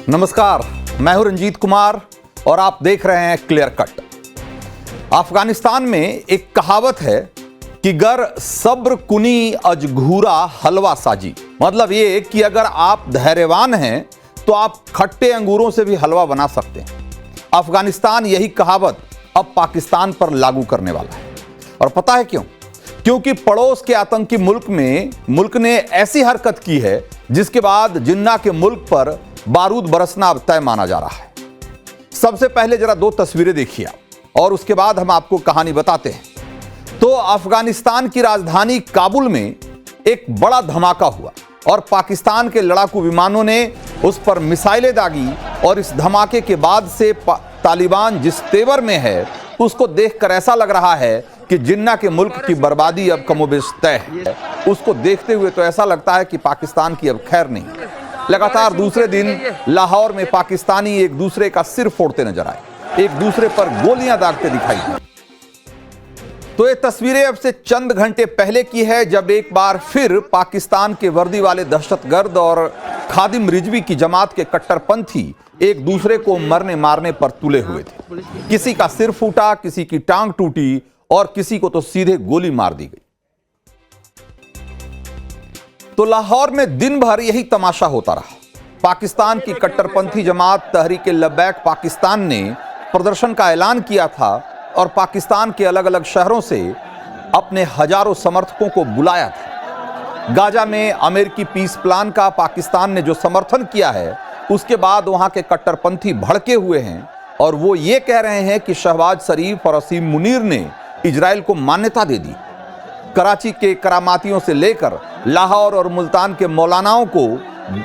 नमस्कार, मैं हूं रंजीत कुमार और आप देख रहे हैं क्लियर कट। अफगानिस्तान में एक कहावत है कि गर सब्र कुनी अजघूरा हलवा साजी। मतलब ये कि अगर आप धैर्यवान हैं तो आप खट्टे अंगूरों से भी हलवा बना सकते हैं। अफगानिस्तान यही कहावत अब पाकिस्तान पर लागू करने वाला है। और पता है क्यों? क्योंकि पड़ोस के आतंकी मुल्क ने ऐसी हरकत की है जिसके बाद जिन्ना के मुल्क पर बारूद बरसना अब तय माना जा रहा है। सबसे पहले जरा दो तस्वीरें देखिए और उसके बाद हम आपको कहानी बताते हैं। तो अफगानिस्तान की राजधानी काबुल में एक बड़ा धमाका हुआ और पाकिस्तान के लड़ाकू विमानों ने उस पर मिसाइलें दागी और इस धमाके के बाद से तालिबान जिस तेवर में है उसको देखकर ऐसा लग रहा है कि जिन्ना के मुल्क की बर्बादी अब कमोबेश तय है। उसको देखते हुए तो ऐसा लगता है कि पाकिस्तान की अब खैर नहीं। लगातार दूसरे दिन लाहौर में पाकिस्तानी एक दूसरे का सिर फोड़ते नजर आए, एक दूसरे पर गोलियां दागते दिखाई दी। तो ये तस्वीरें अब से चंद घंटे पहले की है जब एक बार फिर पाकिस्तान के वर्दी वाले दहशतगर्द और खादिम रिजवी की जमात के कट्टरपंथी एक दूसरे को मरने मारने पर तुले हुए थे। किसी का सिर फूटा, किसी की टांग टूटी और किसी को तो सीधे गोली मार दी गई। तो लाहौर में दिन भर यही तमाशा होता रहा। पाकिस्तान की कट्टरपंथी जमात तहरीक लब्बैक पाकिस्तान ने प्रदर्शन का ऐलान किया था और पाकिस्तान के अलग अलग शहरों से अपने हजारों समर्थकों को बुलाया था। गाजा में अमेरिकी पीस प्लान का पाकिस्तान ने जो समर्थन किया है उसके बाद वहां के कट्टरपंथी भड़के हुए हैं और वो ये कह रहे हैं कि शहबाज शरीफ और असीम मुनीर ने इजराइल को मान्यता दे दी। कराची के करामातियों से लेकर लाहौर और मुल्तान के मौलानाओं को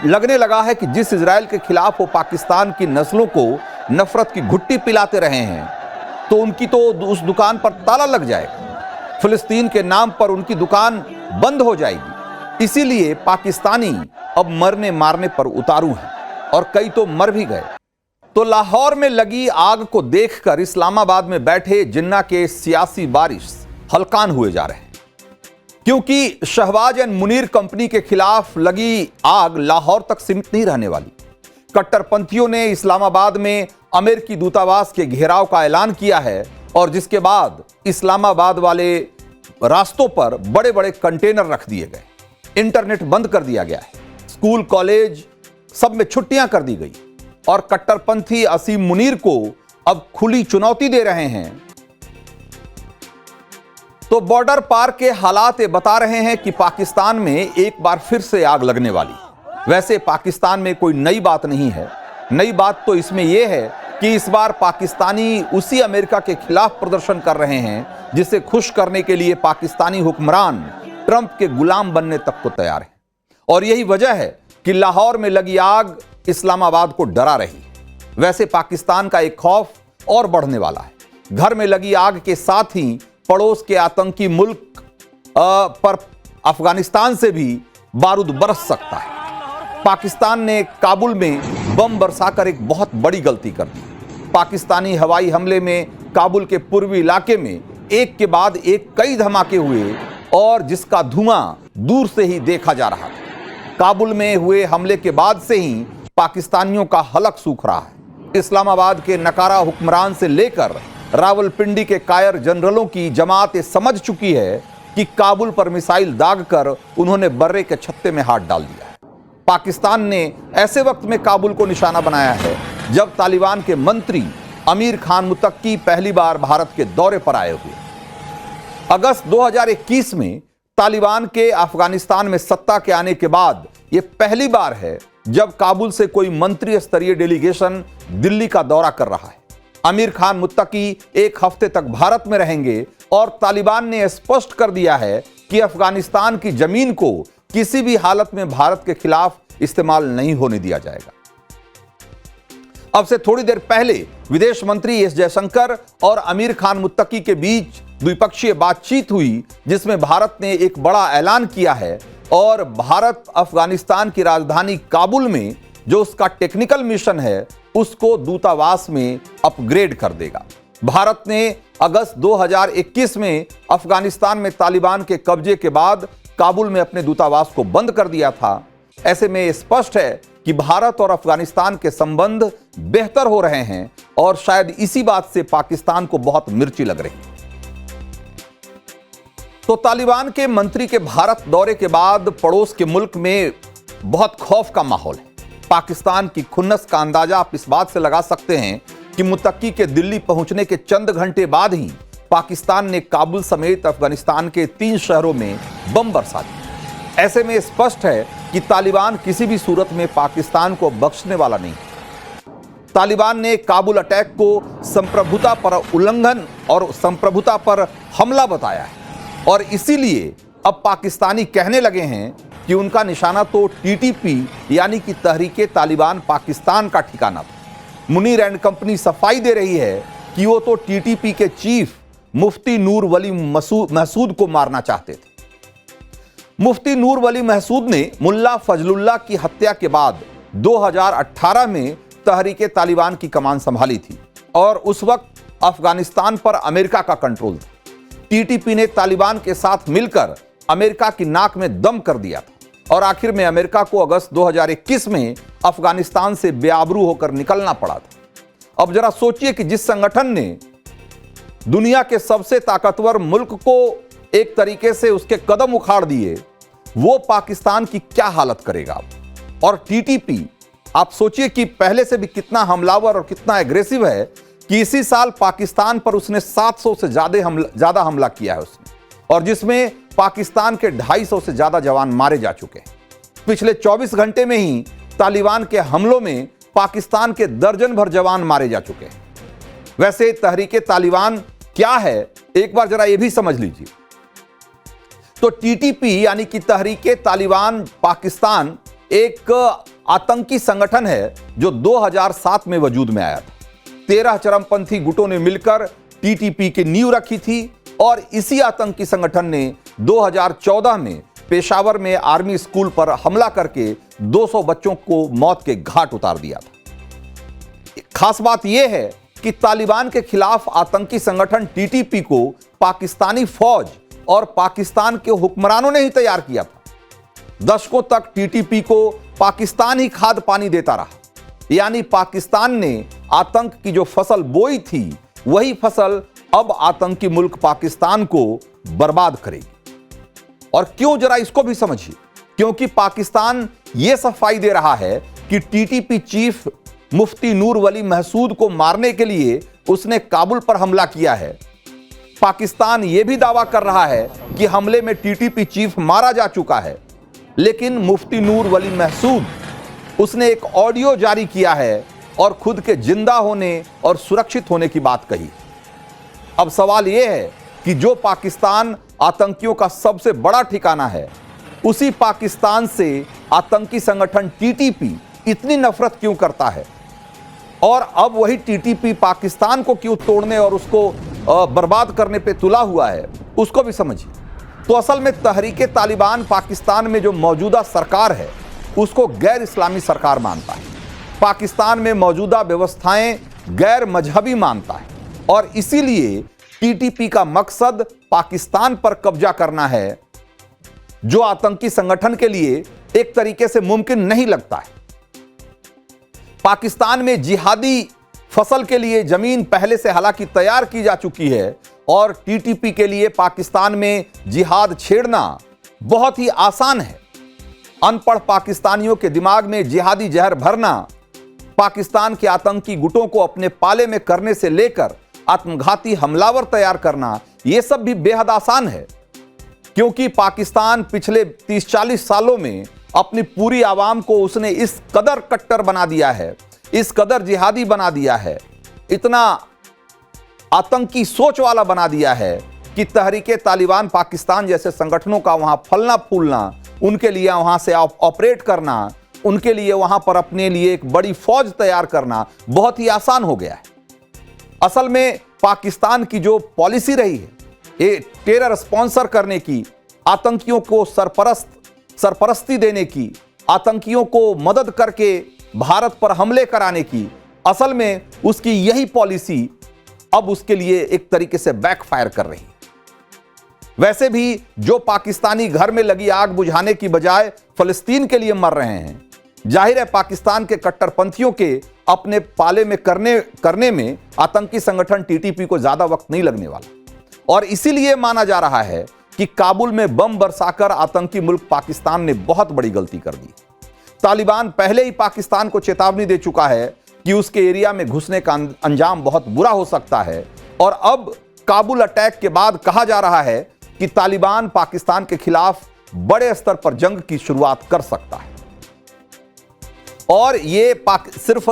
लगने लगा है कि जिस इजराइल के खिलाफ वो पाकिस्तान की नस्लों को नफरत की घुट्टी पिलाते रहे हैं तो उनकी तो उस दुकान पर ताला लग जाएगा, फिलिस्तीन के नाम पर उनकी दुकान बंद हो जाएगी। इसीलिए पाकिस्तानी अब मरने मारने पर उतारू हैं और कई तो मर भी गए। तो लाहौर में लगी आग को देखकर इस्लामाबाद में बैठे जिन्ना के सियासी बारिश हलकान हुए जा रहे हैं, क्योंकि शहबाज एंड मुनीर कंपनी के खिलाफ लगी आग लाहौर तक सीमित नहीं रहने वाली। कट्टरपंथियों ने इस्लामाबाद में अमेरिकी दूतावास के घेराव का ऐलान किया है और जिसके बाद इस्लामाबाद वाले रास्तों पर बड़े बड़े कंटेनर रख दिए गए, इंटरनेट बंद कर दिया गया है, स्कूल कॉलेज सब में छुट्टियां कर दी गई और कट्टरपंथी असीम मुनीर को अब खुली चुनौती दे रहे हैं। तो बॉर्डर पार के हालात ये बता रहे हैं कि पाकिस्तान में एक बार फिर से आग लगने वाली। वैसे पाकिस्तान में कोई नई बात नहीं है। नई बात तो इसमें यह है कि इस बार पाकिस्तानी उसी अमेरिका के खिलाफ प्रदर्शन कर रहे हैं जिसे खुश करने के लिए पाकिस्तानी हुक्मरान ट्रंप के गुलाम बनने तक को तैयार हैं। और यही वजह है कि लाहौर में लगी आग इस्लामाबाद को डरा रही। वैसे पाकिस्तान का एक खौफ और बढ़ने वाला है। घर में लगी आग के साथ ही पड़ोस के आतंकी मुल्क पर अफगानिस्तान से भी बारूद बरस सकता है। पाकिस्तान ने काबुल में बम बरसाकर एक बहुत बड़ी गलती कर दी। पाकिस्तानी हवाई हमले में काबुल के पूर्वी इलाके में एक के बाद एक कई धमाके हुए और जिसका धुआं दूर से ही देखा जा रहा था। काबुल में हुए हमले के बाद से ही पाकिस्तानियों का हलक सूख रहा है। इस्लामाबाद के नकारा हुक्मरान से लेकर रावलपिंडी के कायर जनरलों की जमात ये समझ चुकी है कि काबुल पर मिसाइल दागकर उन्होंने बर्रे के छत्ते में हाथ डाल दिया है। पाकिस्तान ने ऐसे वक्त में काबुल को निशाना बनाया है जब तालिबान के मंत्री अमीर खान मुत्तकी पहली बार भारत के दौरे पर आए हुए। अगस्त 2021 में तालिबान के अफगानिस्तान में सत्ता के आने के बाद यह पहली बार है जब काबुल से कोई मंत्री स्तरीय डेलीगेशन दिल्ली का दौरा कर रहा है। अमीर खान मुत्तकी एक हफ्ते तक भारत में रहेंगे और तालिबान ने स्पष्ट कर दिया है कि अफगानिस्तान की जमीन को किसी भी हालत में भारत के खिलाफ इस्तेमाल नहीं होने दिया जाएगा। अब से थोड़ी देर पहले विदेश मंत्री एस जयशंकर और अमीर खान मुत्तकी के बीच द्विपक्षीय बातचीत हुई जिसमें भारत ने एक बड़ा ऐलान किया है और भारत अफगानिस्तान की राजधानी काबुल में जो उसका टेक्निकल मिशन है उसको दूतावास में अपग्रेड कर देगा। भारत ने अगस्त 2021 में अफगानिस्तान में तालिबान के कब्जे के बाद काबुल में अपने दूतावास को बंद कर दिया था। ऐसे में स्पष्ट है कि भारत और अफगानिस्तान के संबंध बेहतर हो रहे हैं और शायद इसी बात से पाकिस्तान को बहुत मिर्ची लग रही है। तो तालिबान के मंत्री के भारत दौरे के बाद पड़ोस के मुल्क में बहुत खौफ का माहौल है। पाकिस्तान की खुन्नस का अंदाजा आप इस बात से लगा सकते हैं कि मुत्तकी के दिल्ली पहुंचने के चंद घंटे बाद ही पाकिस्तान ने काबुल समेत अफगानिस्तान के 3 शहरों में बम बरसा दिए। ऐसे में स्पष्ट है कि तालिबान किसी भी सूरत में पाकिस्तान को बख्शने वाला नहीं। तालिबान ने काबुल अटैक को संप्रभुता पर उल्लंघन और संप्रभुता पर हमला बताया है और इसीलिए अब पाकिस्तानी कहने लगे हैं कि उनका निशाना तो टीटीपी यानी कि तहरीके तालिबान पाकिस्तान का ठिकाना था। मुनीर एंड कंपनी सफाई दे रही है कि वो तो टीटीपी के चीफ मुफ्ती नूर वली महसूद को मारना चाहते थे। मुफ्ती नूर वली महसूद ने मुल्ला फजलुल्लाह की हत्या के बाद 2018 में तहरीके तालिबान की कमान संभाली थी और उस वक्त अफगानिस्तान पर अमेरिका का कंट्रोल था। टीटीपी ने तालिबान के साथ मिलकर अमेरिका की नाक में दम कर दिया था और आखिर में अमेरिका को अगस्त 2021 में अफगानिस्तान से बेआबरू होकर निकलना पड़ा था। अब जरा सोचिए कि जिस संगठन ने दुनिया के सबसे ताकतवर मुल्क को एक तरीके से उसके कदम उखाड़ दिए, वो पाकिस्तान की क्या हालत करेगा। और टीटीपी आप सोचिए कि पहले से भी कितना हमलावर और कितना एग्रेसिव है कि इसी साल पाकिस्तान पर उसने 700 से ज्यादा हमला किया है उसने, और जिसमें पाकिस्तान के 250 से ज्यादा जवान मारे जा चुके हैं। पिछले 24 घंटे में ही तालिबान के हमलों में पाकिस्तान के दर्जन भर जवान मारे जा चुके हैं। वैसे तहरीके तालिबान क्या है, एक बार जरा यह भी समझ लीजिए। तो टीटीपी यानी कि तहरीके तालिबान पाकिस्तान एक आतंकी संगठन है जो 2007 में वजूद में आया था। 13 चरमपंथी गुटों ने मिलकर टीटीपी की नींव रखी थी और इसी आतंकी संगठन ने 2014 में पेशावर में आर्मी स्कूल पर हमला करके 200 बच्चों को मौत के घाट उतार दिया था। खास बात यह है कि तालिबान के खिलाफ आतंकी संगठन टीटीपी को पाकिस्तानी फौज और पाकिस्तान के हुक्मरानों ने ही तैयार किया था। दशकों तक टीटीपी को पाकिस्तान ही खाद पानी देता रहा, यानी पाकिस्तान ने आतंक की जो फसल बोई थी वही फसल अब आतंकी मुल्क पाकिस्तान को बर्बाद करेगी। और क्यों, जरा इसको भी समझिए। क्योंकि पाकिस्तान यह सफाई दे रहा है कि टीटीपी चीफ मुफ्ती नूर वली महसूद को मारने के लिए उसने काबुल पर हमला किया है। पाकिस्तान यह भी दावा कर रहा है कि हमले में टीटीपी चीफ मारा जा चुका है, लेकिन मुफ्ती नूर वली महसूद उसने एक ऑडियो जारी किया है और खुद के जिंदा होने और सुरक्षित होने की बात कही। अब सवाल यह है कि जो पाकिस्तान आतंकियों का सबसे बड़ा ठिकाना है, उसी पाकिस्तान से आतंकी संगठन टीटीपी इतनी नफरत क्यों करता है, और अब वही टीटीपी पाकिस्तान को क्यों तोड़ने और उसको बर्बाद करने पे तुला हुआ है, उसको भी समझिए। तो असल में तहरीके तालिबान पाकिस्तान में जो मौजूदा सरकार है उसको गैर इस्लामी सरकार मानता है। पाकिस्तान में मौजूदा व्यवस्थाएं गैर मजहबी मानता है और इसीलिए टीटीपी का मकसद पाकिस्तान पर कब्जा करना है, जो आतंकी संगठन के लिए एक तरीके से मुमकिन नहीं लगता है। पाकिस्तान में जिहादी फसल के लिए जमीन पहले से हालांकि तैयार की जा चुकी है और टीटीपी के लिए पाकिस्तान में जिहाद छेड़ना बहुत ही आसान है। अनपढ़ पाकिस्तानियों के दिमाग में जिहादी जहर भरना, पाकिस्तान के आतंकी गुटों को अपने पाले में करने से लेकर आत्मघाती हमलावर तैयार करना, यह सब भी बेहद आसान है। क्योंकि पाकिस्तान पिछले 30-40 सालों में अपनी पूरी आवाम को उसने इस कदर कट्टर बना दिया है, इस कदर जिहादी बना दिया है, इतना आतंकी सोच वाला बना दिया है कि तहरीके तालिबान पाकिस्तान जैसे संगठनों का वहां फलना फूलना, उनके लिए वहां से ऑपरेट करना, उनके लिए वहां पर अपने लिए एक बड़ी फौज तैयार करना बहुत ही आसान हो गया है। असल में पाकिस्तान की जो पॉलिसी रही है, ये टेरर स्पॉन्सर करने की, आतंकियों को सरपरस्ती देने की, आतंकियों को मदद करके भारत पर हमले कराने की, असल में उसकी यही पॉलिसी अब उसके लिए एक तरीके से बैकफायर कर रही है। वैसे भी जो पाकिस्तानी घर में लगी आग बुझाने की बजाय फलस्तीन के लिए मर रहे हैं, जाहिर है पाकिस्तान के कट्टरपंथियों के अपने पाले में करने में आतंकी संगठन टीटीपी को ज्यादा वक्त नहीं लगने वाला, और इसीलिए माना जा रहा है कि काबुल में बम बरसाकर आतंकी मुल्क पाकिस्तान ने बहुत बड़ी गलती कर दी। तालिबान पहले ही पाकिस्तान को चेतावनी दे चुका है कि उसके एरिया में घुसने का अंजाम बहुत बुरा हो सकता है, और अब काबुल अटैक के बाद कहा जा रहा है कि तालिबान पाकिस्तान के खिलाफ बड़े स्तर पर जंग की शुरुआत कर सकता है। और ये सिर्फ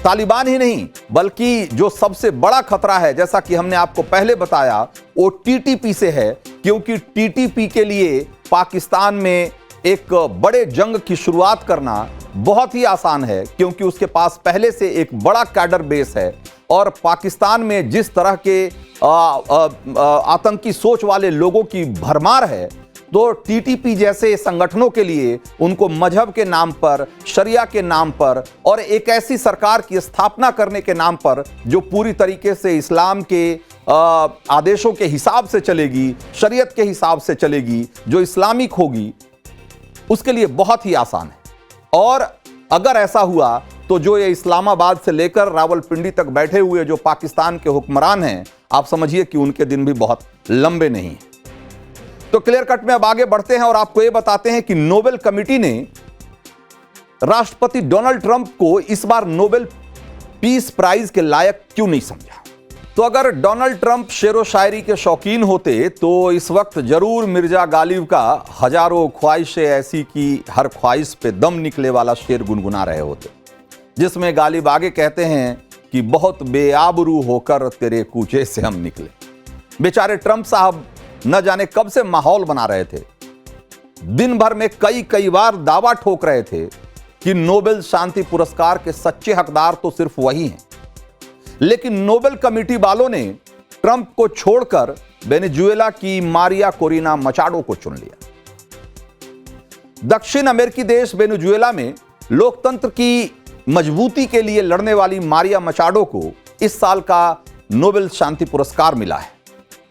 तालिबान ही नहीं, बल्कि जो सबसे बड़ा खतरा है, जैसा कि हमने आपको पहले बताया, वो टीटीपी से है, क्योंकि टीटीपी के लिए पाकिस्तान में एक बड़े जंग की शुरुआत करना बहुत ही आसान है, क्योंकि उसके पास पहले से एक बड़ा कैडर बेस है, और पाकिस्तान में जिस तरह के आतंकी सोच वाले लोगों की भरमार है, तो टीटीपी जैसे संगठनों के लिए उनको मजहब के नाम पर, शरिया के नाम पर और एक ऐसी सरकार की स्थापना करने के नाम पर जो पूरी तरीके से इस्लाम के आदेशों के हिसाब से चलेगी, शरीयत के हिसाब से चलेगी, जो इस्लामिक होगी, उसके लिए बहुत ही आसान है। और अगर ऐसा हुआ तो जो ये इस्लामाबाद से लेकर रावलपिंडी तक बैठे हुए जो पाकिस्तान के हुक्मरान हैं, आप समझिए कि उनके दिन भी बहुत लंबे नहीं हैं। तो क्लियर कट में अब आगे बढ़ते हैं और आपको यह बताते हैं कि नोबेल कमेटी ने राष्ट्रपति डोनाल्ड ट्रंप को इस बार नोबेल पीस प्राइज के लायक क्यों नहीं समझा। तो अगर डोनाल्ड ट्रंप शेरो शायरी के शौकीन होते तो इस वक्त जरूर मिर्जा गालिब का हजारों ख्वाहिशें ऐसी कि हर ख्वाहिश पे दम निकले वाला शेर गुनगुना रहे होते, जिसमें गालिब आगे कहते हैं कि बहुत बेआबरू होकर तेरे कूचे से हम निकले। बेचारे ट्रंप साहब न जाने कब से माहौल बना रहे थे, दिन भर में कई बार दावा ठोक रहे थे कि नोबेल शांति पुरस्कार के सच्चे हकदार तो सिर्फ वही हैं, लेकिन नोबेल कमेटी वालों ने ट्रंप को छोड़कर वेनेजुएला की मारिया कोरिना मचाडो को चुन लिया। दक्षिण अमेरिकी देश वेनेजुएला में लोकतंत्र की मजबूती के लिए लड़ने वाली मारिया मचाडो को इस साल का नोबेल शांति पुरस्कार मिला है,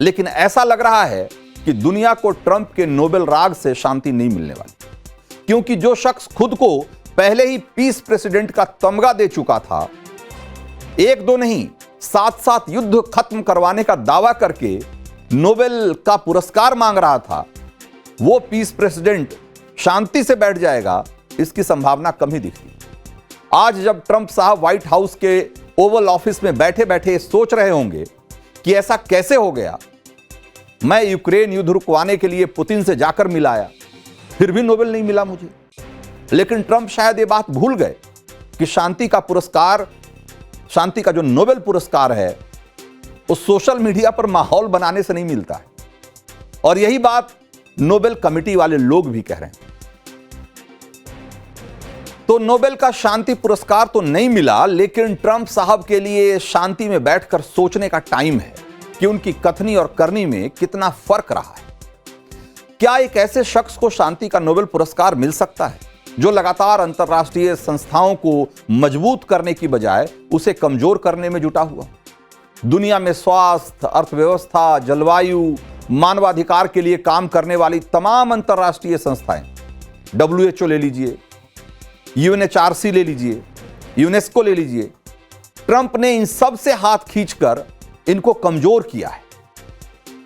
लेकिन ऐसा लग रहा है कि दुनिया को ट्रंप के नोबेल राग से शांति नहीं मिलने वाली, क्योंकि जो शख्स खुद को पहले ही पीस प्रेसिडेंट का तमगा दे चुका था, एक दो नहीं 7 युद्ध खत्म करवाने का दावा करके नोबेल का पुरस्कार मांग रहा था, वो पीस प्रेसिडेंट शांति से बैठ जाएगा, इसकी संभावना कम ही दिखती। आज जब ट्रंप साहब व्हाइट हाउस के ओवल ऑफिस में बैठे बैठे सोच रहे होंगे कि ऐसा कैसे हो गया, मैं यूक्रेन युद्ध रुकवाने के लिए पुतिन से जाकर मिलाया, फिर भी नोबेल नहीं मिला मुझे। लेकिन ट्रंप शायद ये बात भूल गए कि शांति का जो नोबेल पुरस्कार है वो सोशल मीडिया पर माहौल बनाने से नहीं मिलता है, और यही बात नोबेल कमेटी वाले लोग भी कह रहे हैं। तो नोबेल का शांति पुरस्कार तो नहीं मिला, लेकिन ट्रंप साहब के लिए शांति में बैठकर सोचने का टाइम है कि उनकी कथनी और करनी में कितना फर्क रहा है। क्या एक ऐसे शख्स को शांति का नोबेल पुरस्कार मिल सकता है जो लगातार अंतर्राष्ट्रीय संस्थाओं को मजबूत करने की बजाय उसे कमजोर करने में जुटा हुआ? दुनिया में स्वास्थ्य, अर्थव्यवस्था, जलवायु, मानवाधिकार के लिए काम करने वाली तमाम अंतर्राष्ट्रीय संस्थाएं, WHO ले लीजिए, UNHRC ले लीजिए, यूनेस्को ले लीजिए, ट्रंप ने इन सब से हाथ खींचकर इनको कमजोर किया है।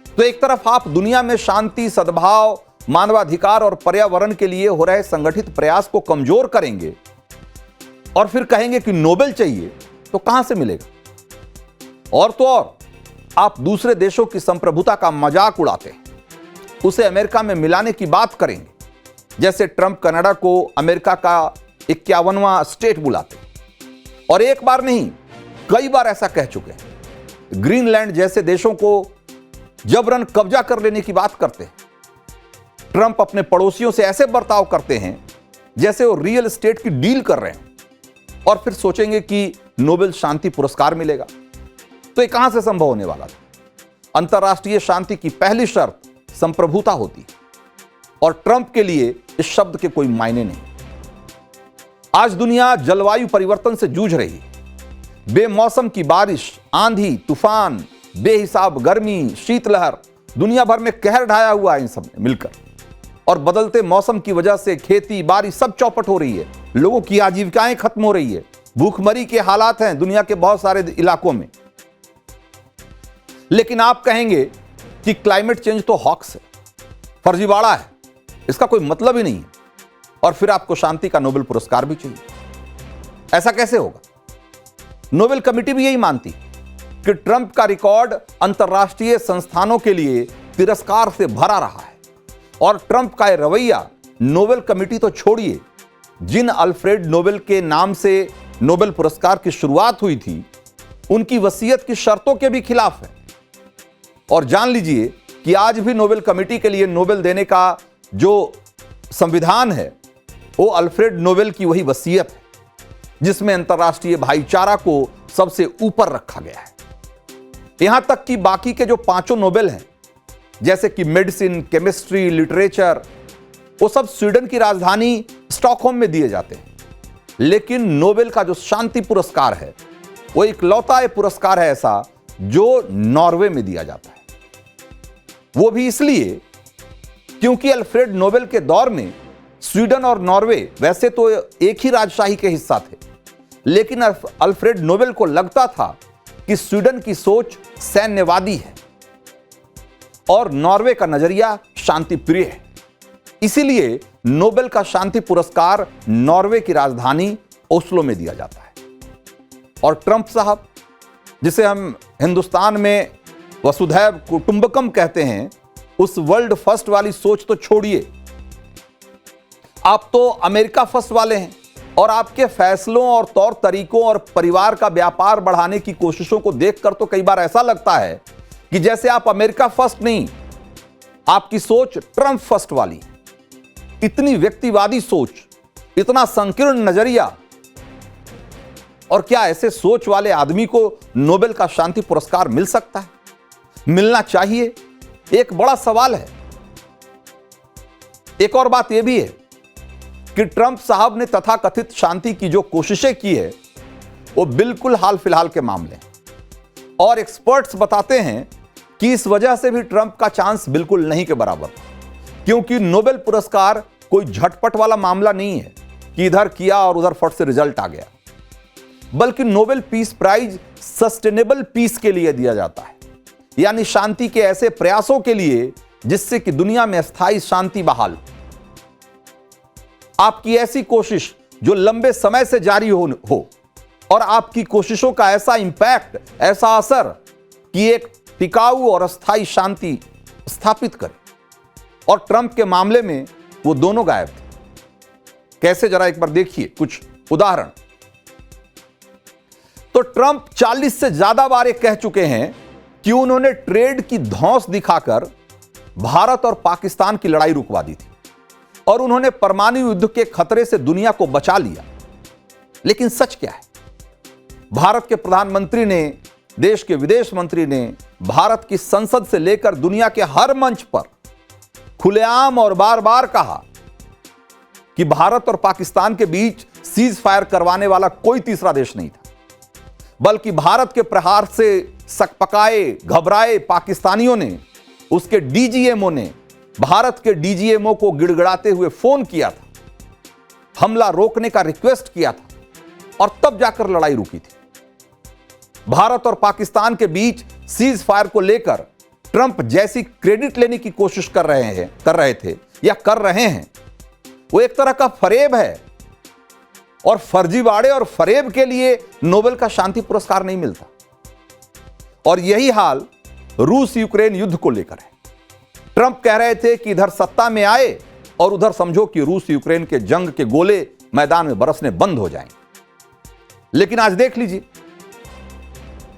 तो एक तरफ आप दुनिया में शांति, सद्भाव, मानवाधिकार और पर्यावरण के लिए हो रहे संगठित प्रयास को कमजोर करेंगे और फिर कहेंगे कि नोबेल चाहिए, तो कहां से मिलेगा? और तो और आप दूसरे देशों की संप्रभुता का मजाक उड़ाते हैं, उसे अमेरिका में मिलाने की बात करेंगे, जैसे ट्रंप कनाडा को अमेरिका का 51वां स्टेट बुलाते, और एक बार नहीं कई बार ऐसा कह चुके हैं। ग्रीनलैंड जैसे देशों को जबरन कब्जा कर लेने की बात करते हैं। ट्रंप अपने पड़ोसियों से ऐसे बर्ताव करते हैं जैसे वो रियल एस्टेट की डील कर रहे हैं, और फिर सोचेंगे कि नोबेल शांति पुरस्कार मिलेगा। तो ये कहां से संभव होने वाला था? अंतर्राष्ट्रीय शांति की पहली शर्त संप्रभुता होती है, और ट्रंप के लिए इस शब्द के कोई मायने नहीं। आज दुनिया जलवायु परिवर्तन से जूझ रही है। बेमौसम की बारिश, आंधी, तूफान, बेहिसाब गर्मी, शीतलहर दुनिया भर में कहर ढाया हुआ है इन सब ने मिलकर, और बदलते मौसम की वजह से खेती बाड़ी सब चौपट हो रही है। लोगों की आजीविकाएं खत्म हो रही है, भूखमरी के हालात हैं दुनिया के बहुत सारे इलाकों में। लेकिन आप कहेंगे कि क्लाइमेट चेंज तो हॉक्स है, फर्जीवाड़ा है, इसका कोई मतलब ही नहीं है, और फिर आपको शांति का नोबेल पुरस्कार भी चाहिए। ऐसा कैसे होगा? नोबेल कमेटी भी यही मानती कि ट्रंप का रिकॉर्ड अंतर्राष्ट्रीय संस्थानों के लिए तिरस्कार से भरा रहा है, और ट्रंप का यह रवैया नोबेल कमेटी तो छोड़िए, जिन अल्फ्रेड नोबेल के नाम से नोबेल पुरस्कार की शुरुआत हुई थी, उनकी वसीयत की शर्तों के भी खिलाफ है। और जान लीजिए कि आज भी नोबेल कमेटी के लिए नोबेल देने का जो संविधान है वो अल्फ्रेड नोबेल की वही वसीयत है, जिसमें अंतर्राष्ट्रीय भाईचारा को सबसे ऊपर रखा गया है। यहां तक कि बाकी के जो 5 नोबेल हैं, जैसे कि मेडिसिन, केमिस्ट्री, लिटरेचर, वो सब स्वीडन की राजधानी स्टॉकहोम में दिए जाते हैं। लेकिन नोबेल का जो शांति पुरस्कार है वो इकलौता पुरस्कार है ऐसा जो नॉर्वे में दिया जाता है। वो भी इसलिए क्योंकि अल्फ्रेड नोबेल के दौर में स्वीडन और नॉर्वे वैसे तो एक ही राजशाही के हिस्सा थे, लेकिन अल्फ्रेड नोबेल को लगता था कि स्वीडन की सोच सैन्यवादी है और नॉर्वे का नजरिया शांति प्रिय है। इसीलिए नोबेल का शांति पुरस्कार नॉर्वे की राजधानी ओस्लो में दिया जाता है। और ट्रंप साहब, जिसे हम हिंदुस्तान में वसुधैव कुटुंबकम कहते हैं, उस वर्ल्ड फर्स्ट वाली सोच तो छोड़िए, आप तो अमेरिका फर्स्ट वाले हैं, और आपके फैसलों और तौर तरीकों और परिवार का व्यापार बढ़ाने की कोशिशों को देखकर तो कई बार ऐसा लगता है कि जैसे आप अमेरिका फर्स्ट नहीं, आपकी सोच ट्रंप फर्स्ट वाली। इतनी व्यक्तिवादी सोच, इतना संकीर्ण नजरिया, और क्या ऐसे सोच वाले आदमी को नोबेल का शांति पुरस्कार मिल सकता है? मिलना चाहिए? एक बड़ा सवाल है। एक और बात यह भी है कि ट्रंप साहब ने तथाकथित शांति की जो कोशिशें की है वो बिल्कुल हाल फिलहाल के मामले हैं, और एक्सपर्ट्स बताते हैं कि इस वजह से भी ट्रंप का चांस बिल्कुल नहीं के बराबर, क्योंकि नोबेल पुरस्कार कोई झटपट वाला मामला नहीं है कि इधर किया और उधर फट से रिजल्ट आ गया, बल्कि Nobel peace prize sustainable peace के लिए दिया जाता है, यानी शांति के ऐसे प्रयासों के लिए जिससे कि दुनिया में स्थायी शांति बहाल। आपकी ऐसी कोशिश जो लंबे समय से जारी हो और आपकी कोशिशों का ऐसा इंपैक्ट, ऐसा असर कि एक टिकाऊ और अस्थायी शांति स्थापित करे। और ट्रंप के मामले में वो दोनों गायब थे। कैसे, जरा एक बार देखिए कुछ उदाहरण। तो ट्रंप 40 से ज्यादा बार ये कह चुके हैं कि उन्होंने ट्रेड की धौंस दिखाकर भारत और पाकिस्तान की लड़ाई रुकवा दी थी, और उन्होंने परमाणु युद्ध के खतरे से दुनिया को बचा लिया। लेकिन सच क्या है? भारत के प्रधानमंत्री ने, देश के विदेश मंत्री ने भारत की संसद से लेकर दुनिया के हर मंच पर खुलेआम और बार बार कहा कि भारत और पाकिस्तान के बीच सीज फायर करवाने वाला कोई तीसरा देश नहीं था, बल्कि भारत के प्रहार से सकपकाए, घबराए पाकिस्तानियों ने, उसके डीजीएमओ ने भारत के डीजीएमओ को गिड़गिड़ाते हुए फोन किया था, हमला रोकने का रिक्वेस्ट किया था, और तब जाकर लड़ाई रुकी थी। भारत और पाकिस्तान के बीच सीज फायर को लेकर ट्रंप जैसी क्रेडिट लेने की कोशिश कर रहे थे या कर रहे हैं, वो एक तरह का फरेब है, और फर्जीवाड़े और फरेब के लिए नोबेल का शांति पुरस्कार नहीं मिलता। और यही हाल रूस यूक्रेन युद्ध को लेकर है। ट्रंप कह रहे थे कि इधर सत्ता में आए और उधर समझो कि रूस यूक्रेन के जंग के गोले मैदान में बरसने बंद हो जाएंगे। लेकिन आज देख लीजिए,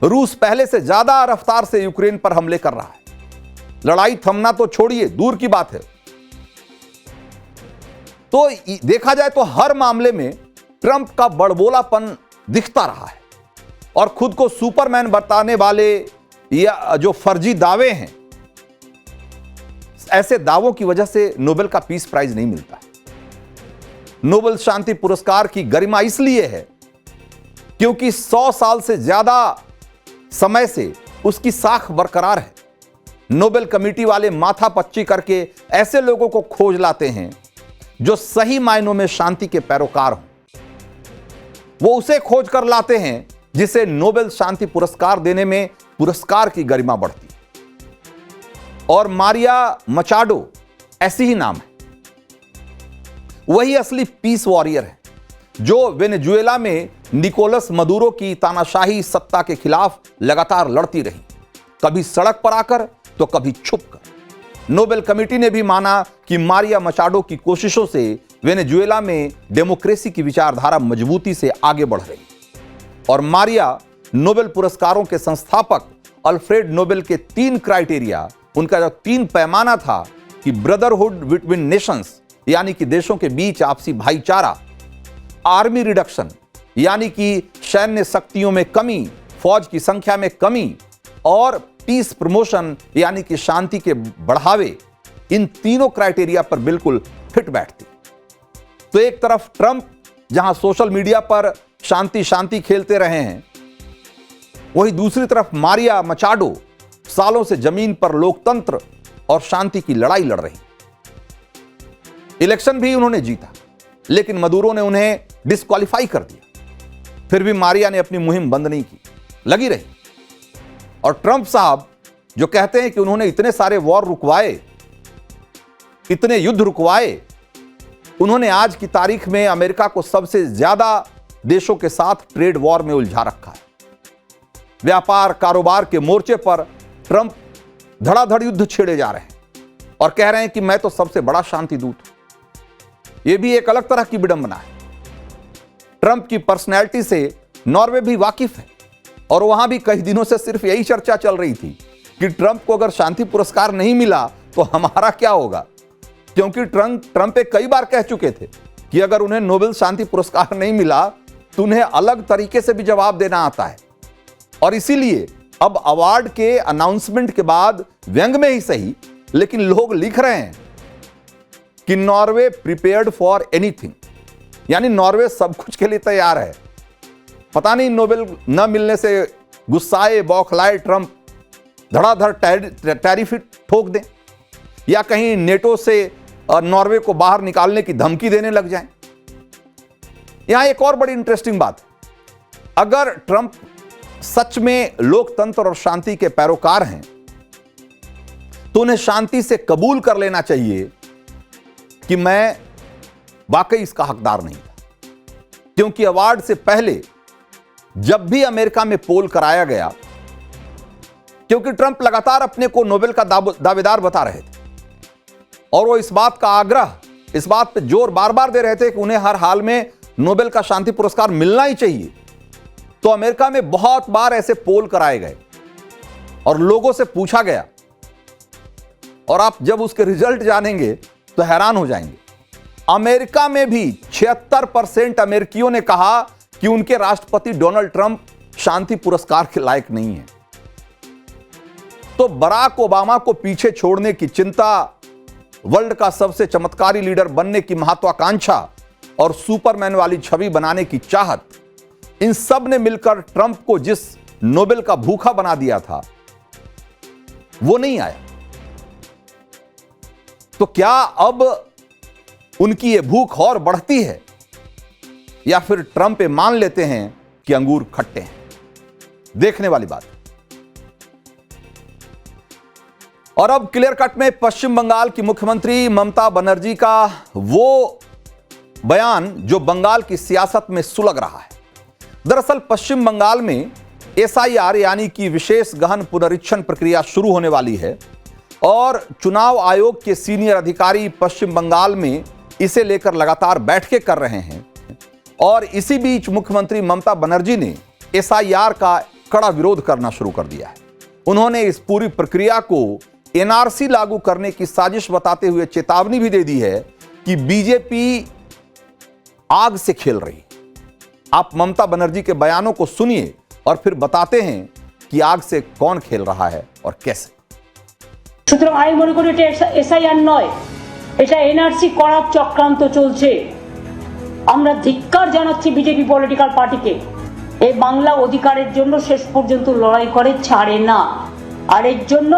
रूस पहले से ज्यादा रफ्तार से यूक्रेन पर हमले कर रहा है। लड़ाई थमना तो छोड़िए, दूर की बात है। तो देखा जाए तो हर मामले में ट्रंप का बड़बोलापन दिखता रहा है, और खुद को सुपरमैन बताने वाले या जो फर्जी दावे हैं, ऐसे दावों की वजह से नोबेल का पीस प्राइज नहीं मिलता है। नोबेल शांति पुरस्कार की गरिमा इसलिए है क्योंकि 100 साल से ज्यादा समय से उसकी साख बरकरार है। नोबेल कमेटी वाले माथापच्ची करके ऐसे लोगों को खोज लाते हैं जो सही मायनों में शांति के पैरोकार हों। वो उसे खोज कर लाते हैं जिसे नोबेल शांति पुरस्कार देने में पुरस्कार की गरिमा बढ़ती है। और मारिया मचाडो ऐसी ही नाम है। वही असली पीस वॉरियर है जो वेनेजुएला में निकोलस मदुरो की तानाशाही सत्ता के खिलाफ लगातार लड़ती रही, कभी सड़क पर आकर तो कभी छुपकर। नोबेल कमेटी ने भी माना कि मारिया मचाडो की कोशिशों से वेनेजुएला में डेमोक्रेसी की विचारधारा मजबूती से आगे बढ़ रही। और मारिया नोबेल पुरस्कारों के संस्थापक अल्फ्रेड नोबेल के 3 क्राइटेरिया, उनका जो 3 पैमाना था कि ब्रदरहुड बिटवीन नेशंस यानी कि देशों के बीच आपसी भाईचारा, आर्मी रिडक्शन यानी कि सैन्य शक्तियों में कमी, फौज की संख्या में कमी, और पीस प्रमोशन यानी कि शांति के बढ़ावे, इन तीनों क्राइटेरिया पर बिल्कुल फिट बैठती। तो एक तरफ ट्रंप जहां सोशल मीडिया पर शांति शांति खेलते रहे हैं, वहीं दूसरी तरफ मारिया मचाडो सालों से जमीन पर लोकतंत्र और शांति की लड़ाई लड़ रही। इलेक्शन भी उन्होंने जीता, लेकिन मदुरो ने उन्हें डिस्क्वालीफाई कर दिया। फिर भी मारिया ने अपनी मुहिम बंद नहीं की, लगी रही। और ट्रंप साहब जो कहते हैं कि उन्होंने इतने सारे वॉर रुकवाए, इतने युद्ध रुकवाए, उन्होंने आज की तारीख में अमेरिका को सबसे ज्यादा देशों के साथ ट्रेड वॉर में उलझा रखा है। व्यापार कारोबार के मोर्चे पर ट्रंप धड़ाधड़ युद्ध छेड़े जा रहे हैं और कह रहे हैं कि मैं तो सबसे बड़ा शांति दूत हूं। यह भी एक अलग तरह की विडंबना है। ट्रंप की पर्सनैलिटी से नॉर्वे भी वाकिफ है और वहां भी कई दिनों से सिर्फ यही चर्चा चल रही थी कि ट्रंप को अगर शांति पुरस्कार नहीं मिला तो हमारा क्या होगा, क्योंकि ट्रंप कई बार कह चुके थे कि अगर उन्हें नोबेल शांति पुरस्कार नहीं मिला तो उन्हें अलग तरीके से भी जवाब देना आता है। और इसीलिए अब अवार्ड के अनाउंसमेंट के बाद व्यंग में ही सही, लेकिन लोग लिख रहे हैं कि नॉर्वे प्रिपेयर्ड फॉर एनीथिंग, यानी नॉर्वे सब कुछ के लिए तैयार है। पता नहीं नोबेल न मिलने से गुस्साए बौखलाए ट्रंप धड़ाधड़ टैरिफ ठोक दें या कहीं नेटो से नॉर्वे को बाहर निकालने की धमकी देने लग जाएं। यहां एक और बड़ी इंटरेस्टिंग बात है, अगर ट्रंप सच में लोकतंत्र और शांति के पैरोकार हैं तो उन्हें शांति से कबूल कर लेना चाहिए कि मैं वाकई इसका हकदार नहीं था। क्योंकि अवार्ड से पहले जब भी अमेरिका में पोल कराया गया, क्योंकि ट्रंप लगातार अपने को नोबेल का दावेदार बता रहे थे और वो इस बात का आग्रह, इस बात पे जोर बार बार दे रहे थे कि उन्हें हर हाल में नोबेल का शांति पुरस्कार मिलना ही चाहिए, तो अमेरिका में बहुत बार ऐसे पोल कराए गए और लोगों से पूछा गया, और आप जब उसके रिजल्ट जानेंगे तो हैरान हो जाएंगे। अमेरिका में भी 76% अमेरिकियों ने कहा कि उनके राष्ट्रपति डोनाल्ड ट्रंप शांति पुरस्कार के लायक नहीं है। तो बराक ओबामा को पीछे छोड़ने की चिंता, वर्ल्ड का सबसे चमत्कारी लीडर बनने की महत्वाकांक्षा और सुपरमैन वाली छवि बनाने की चाहत, इन सब ने मिलकर ट्रंप को जिस नोबेल का भूखा बना दिया था वो नहीं आया। तो क्या अब उनकी ये भूख और बढ़ती है या फिर ट्रंप ये मान लेते हैं कि अंगूर खट्टे हैं? देखने वाली बात। और अब क्लियर कट में पश्चिम बंगाल की मुख्यमंत्री ममता बनर्जी का वो बयान जो बंगाल की सियासत में सुलग रहा है। दरअसल पश्चिम बंगाल में एसआईआर यानी कि विशेष गहन पुनरीक्षण प्रक्रिया शुरू होने वाली है और चुनाव आयोग के सीनियर अधिकारी पश्चिम बंगाल में इसे लेकर लगातार बैठकें कर रहे हैं। और इसी बीच मुख्यमंत्री ममता बनर्जी ने एसआईआर का कड़ा विरोध करना शुरू कर दिया है। उन्होंने इस पूरी प्रक्रिया को एनआरसी लागू करने की साजिश बताते हुए चेतावनी भी दे दी है कि बीजेपी आग से खेल रही है। आप ममता बनर्जी के बयानों को सुनिए और फिर बताते हैं कि आग से कौन खेल रहा है और कैसे। সুতরাং আমি মনে করি এটা এসআইআর নয়, এটা এনআরসি করার চক্রান্ত চলছে। আমরা ধিক্কার জানাচ্ছি বিজেপি পলিটিক্যাল পার্টিকে। এই বাংলা অধিকারের জন্য শেষ পর্যন্ত লড়াই করে ছাড়ে না। আর এর জন্য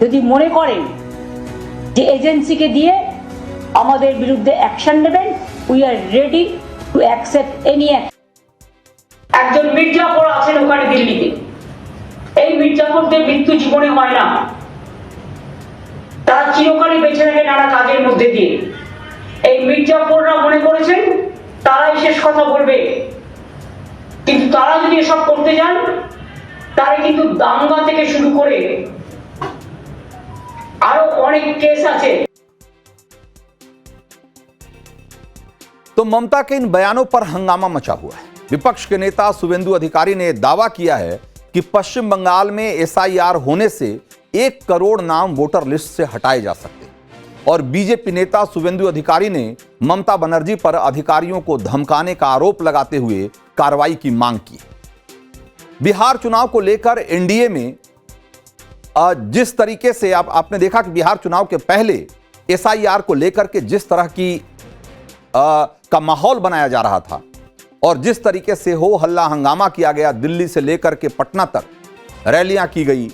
যদি মনে করেন যে এজেন্সিকে দিয়ে আমাদের বিরুদ্ধে অ্যাকশন নেবেন, we are ready to accept any action. একজন মির্জাফর আছেন ওখানে দিল্লিতে। এই মির্জাফরদের মৃত্যু জীবনে হয় না, তারা চিরকালই বেঁচে থাকে নানা কাজের মধ্যে দিয়ে। এই মির্জাফররা মনে করেছেন তারাই শেষ কথা বলবে, কিন্তু তারা যদি এসব করতে যান তাহলে কিন্তু দাঙ্গা থেকে শুরু করে আরো অনেক কেস আছে। तो ममता के इन बयानों पर हंगामा मचा हुआ है। विपक्ष के नेता शुभेंदु अधिकारी ने दावा किया है कि पश्चिम बंगाल में एसआईआर होने से 1 करोड़ नाम वोटर लिस्ट से हटाए जा सकते हैं। और बीजेपी नेता शुभेंदु अधिकारी ने ममता बनर्जी पर अधिकारियों को धमकाने का आरोप लगाते हुए कार्रवाई की मांग की। बिहार चुनाव को लेकर एनडीए में जिस तरीके से आपने देखा कि बिहार चुनाव के पहले एसआईआर को लेकर के जिस तरह की का माहौल बनाया जा रहा था और जिस तरीके से हो हल्ला हंगामा किया गया, दिल्ली से लेकर के पटना तक रैलियां की गई,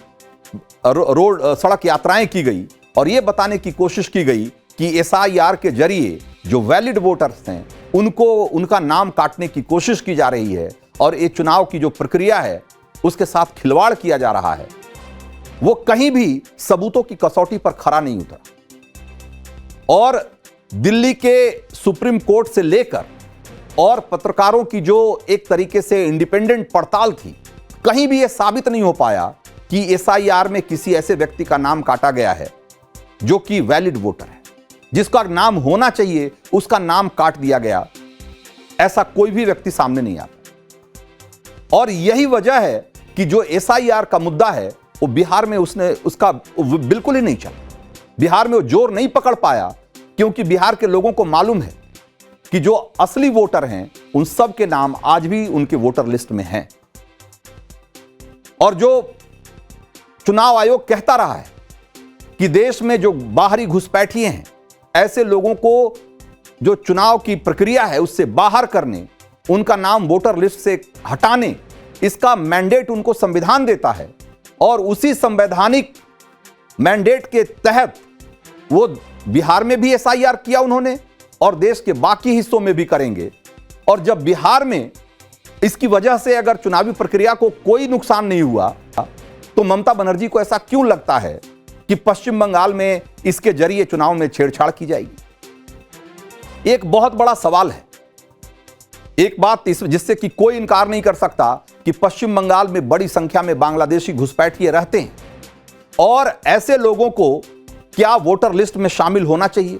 रोड सड़क यात्राएं की गई और यह बताने की कोशिश की गई कि एसआईआर के जरिए जो वैलिड वोटर्स हैं उनको उनका नाम काटने की कोशिश की जा रही है और ये चुनाव की जो प्रक्रिया है उसके साथ खिलवाड़ किया जा रहा है, वो कहीं भी सबूतों की कसौटी पर खरा नहीं उतरा। और दिल्ली के सुप्रीम कोर्ट से लेकर और पत्रकारों की जो एक तरीके से इंडिपेंडेंट पड़ताल थी, कहीं भी यह साबित नहीं हो पाया कि एसआईआर में किसी ऐसे व्यक्ति का नाम काटा गया है जो कि वैलिड वोटर है, जिसका नाम होना चाहिए उसका नाम काट दिया गया। ऐसा कोई भी व्यक्ति सामने नहीं आता। और यही वजह है कि जो एसआईआर का मुद्दा है वो बिहार में उसका बिल्कुल ही नहीं चला। बिहार में वो जोर नहीं पकड़ पाया क्योंकि बिहार के लोगों को मालूम है कि जो असली वोटर हैं उन सब के नाम आज भी उनके वोटर लिस्ट में हैं। और जो चुनाव आयोग कहता रहा है कि देश में जो बाहरी घुसपैठिए हैं, ऐसे लोगों को जो चुनाव की प्रक्रिया है उससे बाहर करने, उनका नाम वोटर लिस्ट से हटाने, इसका मैंडेट उनको संविधान देता है। और उसी संवैधानिक मैंडेट के तहत वो बिहार में भी एसआईआर किया उन्होंने और देश के बाकी हिस्सों में भी करेंगे। और जब बिहार में इसकी वजह से अगर चुनावी प्रक्रिया को कोई नुकसान नहीं हुआ तो ममता बनर्जी को ऐसा क्यों लगता है कि पश्चिम बंगाल में इसके जरिए चुनाव में छेड़छाड़ की जाएगी? एक बहुत बड़ा सवाल है। एक बात जिससे कि कोई इनकार नहीं कर सकता कि पश्चिम बंगाल में बड़ी संख्या में बांग्लादेशी घुसपैठिए रहते हैं और ऐसे लोगों को क्या वोटर लिस्ट में शामिल होना चाहिए?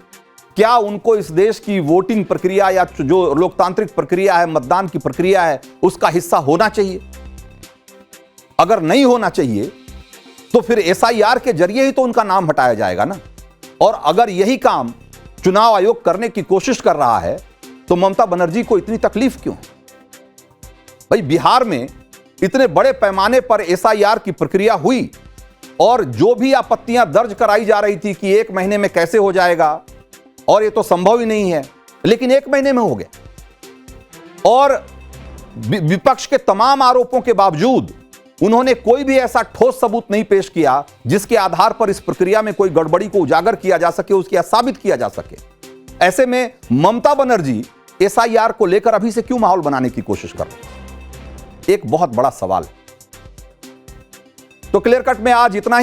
क्या उनको इस देश की वोटिंग प्रक्रिया या जो लोकतांत्रिक प्रक्रिया है, मतदान की प्रक्रिया है, उसका हिस्सा होना चाहिए? अगर नहीं होना चाहिए तो फिर एसआईआर के जरिए ही तो उनका नाम हटाया जाएगा ना। और अगर यही काम चुनाव आयोग करने की कोशिश कर रहा है तो ममता बनर्जी को इतनी तकलीफ क्यों है? भाई बिहार में इतने बड़े पैमाने पर एसआईआर की प्रक्रिया हुई और जो भी आपत्तियां दर्ज कराई जा रही थी कि 1 महीने में कैसे हो जाएगा और ये तो संभव ही नहीं है, लेकिन 1 महीने में हो गया। और विपक्ष के तमाम आरोपों के बावजूद उन्होंने कोई भी ऐसा ठोस सबूत नहीं पेश किया जिसके आधार पर इस प्रक्रिया में कोई गड़बड़ी को उजागर किया जा सके, उसकी साबित किया जा सके। ऐसे में ममता बनर्जी एसआईआर को लेकर अभी से क्यों माहौल बनाने की कोशिश कर रहे हैं? एक बहुत बड़ा सवाल है। तो क्लियर कट में आज इतना ही।